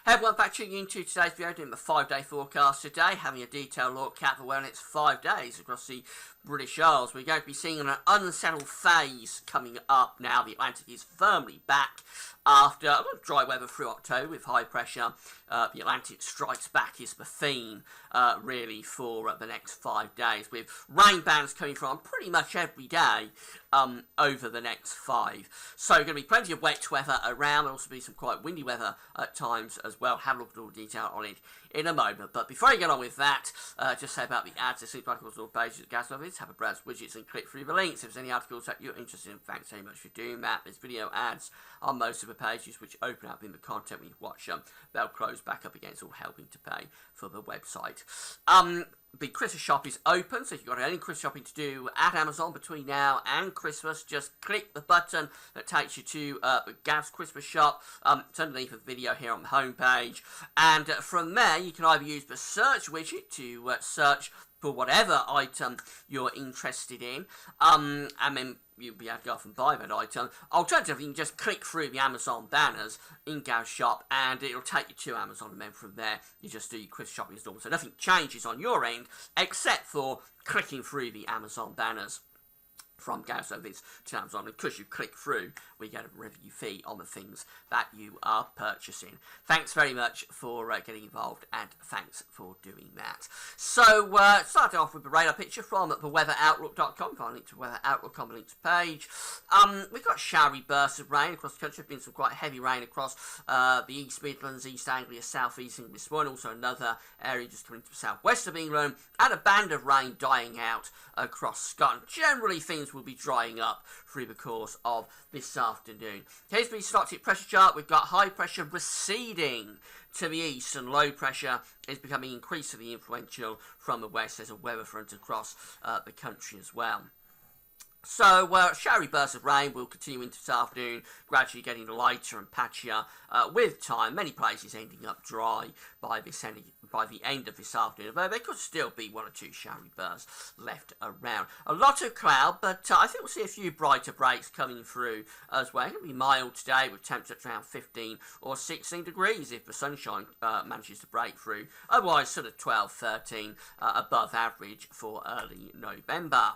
Hey everyone, back tuning into today's video, doing the 5-day forecast today, having a detailed look at the weather next 5 days across the British Isles. We're going to be seeing an unsettled phase coming up now. The Atlantic is firmly back after a lot of dry weather through October with high pressure. The Atlantic strikes back is the theme, really, for the next 5 days, with rain bands coming from pretty much every day over the next 5. So going to be plenty of wet weather around. There'll also be some quite windy weather at times as well. Have a look at all the detail on it in a moment. But before I get on with that, just say about the ads. There's articles all pages of gas levels. Have a browse widgets and click through the links. If there's any articles that you're interested in, thanks very much for doing that. There's video ads on most of the pages which open up in the content when you watch them. They'll close back up again. It's all helping to pay for the website. The Christmas shop is open, so if you've got any Christmas shopping to do at Amazon between now and Christmas, just click the button that takes you to the Gav's Christmas shop. It's underneath the video here on the homepage, and from there you can either use the search widget to search for whatever item you're interested in, and then you'll be able to go off and buy that item. Alternatively, you can just click through the Amazon banners in Gav's shop and it'll take you to Amazon, and then from there you just do your Christmas shopping as normal. So nothing changes on your end except for clicking through the Amazon banners from Gav's service to Amazon. And because you click through, we get a revenue fee on the things that you are purchasing. Thanks very much for getting involved, and thanks for doing that. So, starting off with the radar picture from theweatheroutlook.com. Find a link to Weather Outlook on the links page. We've got showery bursts of rain across the country. There's been some quite heavy rain across the East Midlands, East Anglia, South East England this morning. Also another area just coming to the southwest of England, and a band of rain dying out across Scotland. Generally, things will be drying up through the course of this afternoon. Here's the synoptic pressure chart. We've got high pressure receding to the east, and low pressure is becoming increasingly influential from the west. There's a weather front across the country as well. So, showery bursts of rain will continue into this afternoon, gradually getting lighter and patchier with time. Many places ending up dry by the end of this afternoon, although there could still be 1 or 2 showery bursts left around. A lot of cloud, but I think we'll see a few brighter breaks coming through as well. It's going to be mild today with temperatures around 15 or 16 degrees if the sunshine manages to break through. Otherwise, sort of 12, 13 above average for early November.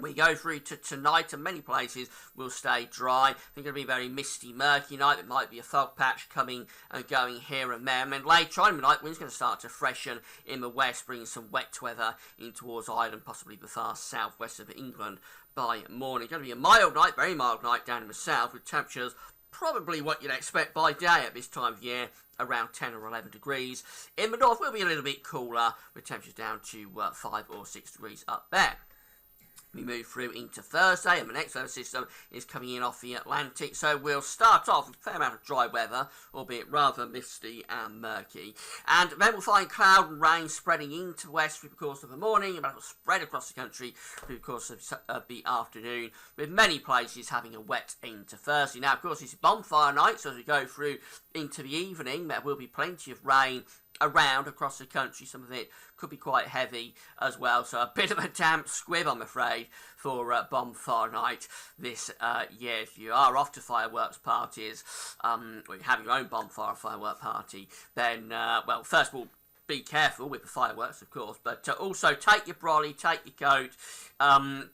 We go through to tonight, and many places will stay dry. I think it'll be a very misty, murky night. It might be a fog patch coming and going here and there. And then later on tonight, wind's going to start to freshen in the west, bringing some wet weather in towards Ireland, possibly the far southwest of England by morning. It's going to be a mild night, very mild night down in the south, with temperatures probably what you'd expect by day at this time of year, around 10 or 11 degrees. In the north, we'll be a little bit cooler, with temperatures down to 5 or 6 degrees up there. We move through into Thursday, and the next weather system is coming in off the Atlantic. So we'll start off with a fair amount of dry weather, albeit rather misty and murky. And then we'll find cloud and rain spreading into the west through the course of the morning, and that will spread across the country through the course of the afternoon, with many places having a wet into Thursday. Now, of course, it's bonfire night, so as we go through into the evening, there will be plenty of rain around across the country. Some of it could be quite heavy as well, so a bit of a damp squib, I'm afraid, for bonfire night this year. If you are off to fireworks parties, or you're having your own bonfire firework party, then, well, first of all, be careful with the fireworks, of course, but also take your brolly, take your coat,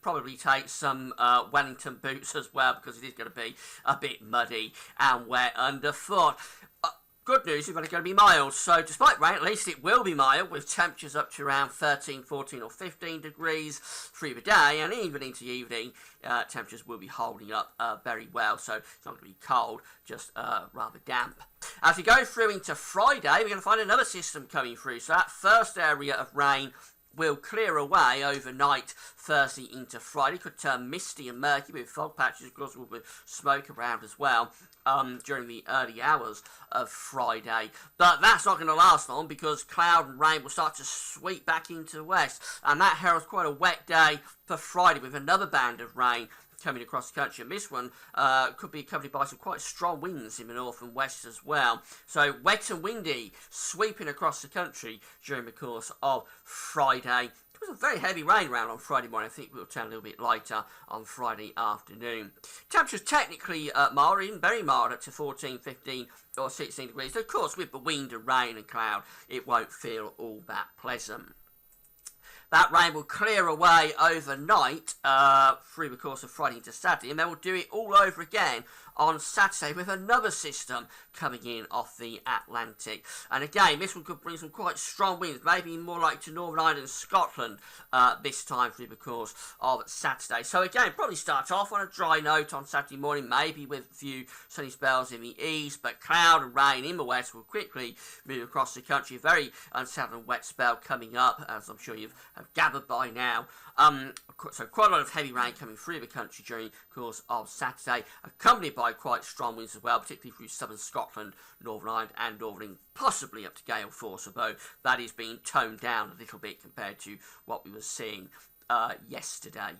probably take some Wellington boots as well, because it is going to be a bit muddy and wet underfoot. Good news, it's going to be mild, so despite rain, at least it will be mild, with temperatures up to around 13, 14 or 15 degrees through the day, and even into the evening, temperatures will be holding up very well, so it's not going to be cold, just rather damp. As we go through into Friday, we're going to find another system coming through, so that first area of rain will clear away overnight Thursday into Friday. Could turn misty and murky with fog patches. Of course, with smoke around as well during the early hours of Friday. But that's not going to last long, because cloud and rain will start to sweep back into the west. And that heralds quite a wet day for Friday, with another band of rain coming across the country, and this one could be accompanied by some quite strong winds in the north and west as well. So wet and windy sweeping across the country during the course of Friday. It was a very heavy rain around on Friday morning. I think we'll turn a little bit lighter on Friday afternoon. Temperatures technically mild, even very mild, up to 14, 15 or 16 degrees. Of course, with the wind and rain and cloud, it won't feel all that pleasant. That rain will clear away overnight through the course of Friday into Saturday, and then we'll do it all over again on Saturday with another system coming in off the Atlantic. And again, this one could bring some quite strong winds, maybe more like to Northern Ireland and Scotland this time through the course of Saturday. So again, probably start off on a dry note on Saturday morning, maybe with a few sunny spells in the east, but cloud and rain in the west will quickly move across the country. A very unsettled and wet spell coming up, as I'm sure you've gathered by now. So quite a lot of heavy rain coming through the country during the course of Saturday, accompanied by quite strong winds as well, particularly through southern Scotland, Northern Ireland and Northern England, possibly up to gale force, although that is being toned down a little bit compared to what we were seeing yesterday.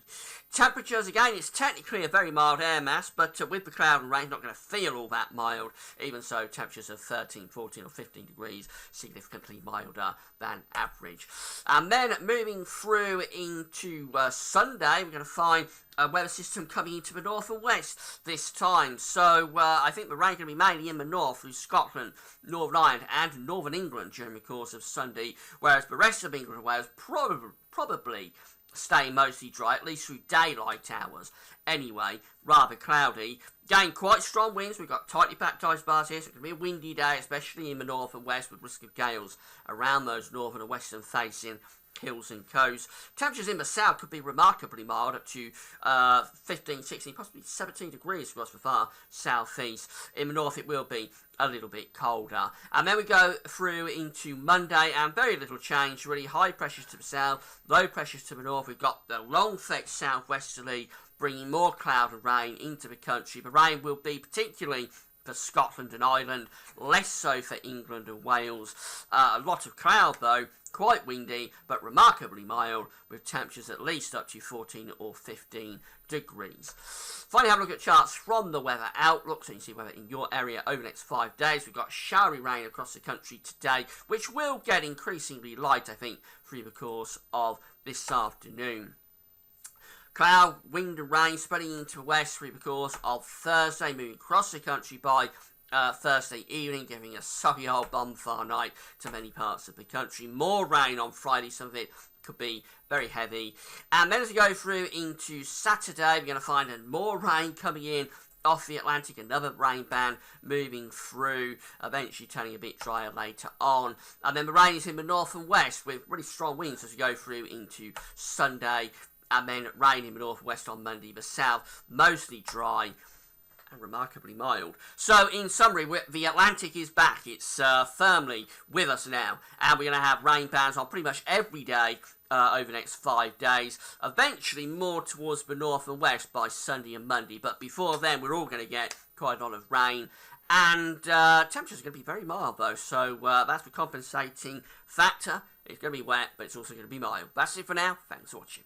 Temperatures, again, it's technically a very mild air mass, but with the cloud and rain, not going to feel all that mild. Even so, temperatures of 13, 14 or 15 degrees, significantly milder than average. And then moving through into Sunday, we're going to find a weather system coming into the north and west this time. So I think the rain going to be mainly in the north through Scotland, Northern Ireland and Northern England during the course of Sunday, whereas the rest of England and Wales probably stay mostly dry, at least through daylight hours. Anyway, rather cloudy. Again, quite strong winds. We've got tightly packed ice bars here, so it's going to be a windy day, especially in the north and west, with risk of gales around those northern and western facing hills and coasts. Temperatures in the south could be remarkably mild, up to 15, 16, possibly 17 degrees across the far southeast. In the north, it will be a little bit colder. And then we go through into Monday, and very little change, really. High pressures to the south, low pressures to the north. We've got the long thick southwesterly, bringing more cloud and rain into the country. The rain will be particularly for Scotland and Ireland, less so for England and Wales. A lot of cloud though, quite windy, but remarkably mild, with temperatures at least up to 14 or 15 degrees. Finally, have a look at charts from the weather outlook, so you can see weather in your area over the next 5 days. We've got showery rain across the country today, which will get increasingly light, I think, through the course of this afternoon. Cloud, wind and rain spreading into the west through the course of Thursday, moving across the country by Thursday evening, giving a soggy old bonfire night to many parts of the country. More rain on Friday, some of it could be very heavy. And then as we go through into Saturday, we're going to find more rain coming in off the Atlantic, another rain band moving through, eventually turning a bit drier later on. And then the rain is in the north and west with really strong winds as we go through into Sunday. And then rain in the north and west on Monday. The south, mostly dry and remarkably mild. So, in summary, the Atlantic is back. It's firmly with us now. And we're going to have rain bands on pretty much every day over the next 5 days. Eventually, more towards the north and west by Sunday and Monday. But before then, we're all going to get quite a lot of rain. And temperatures are going to be very mild, though. So, that's the compensating factor. It's going to be wet, but it's also going to be mild. That's it for now. Thanks for watching.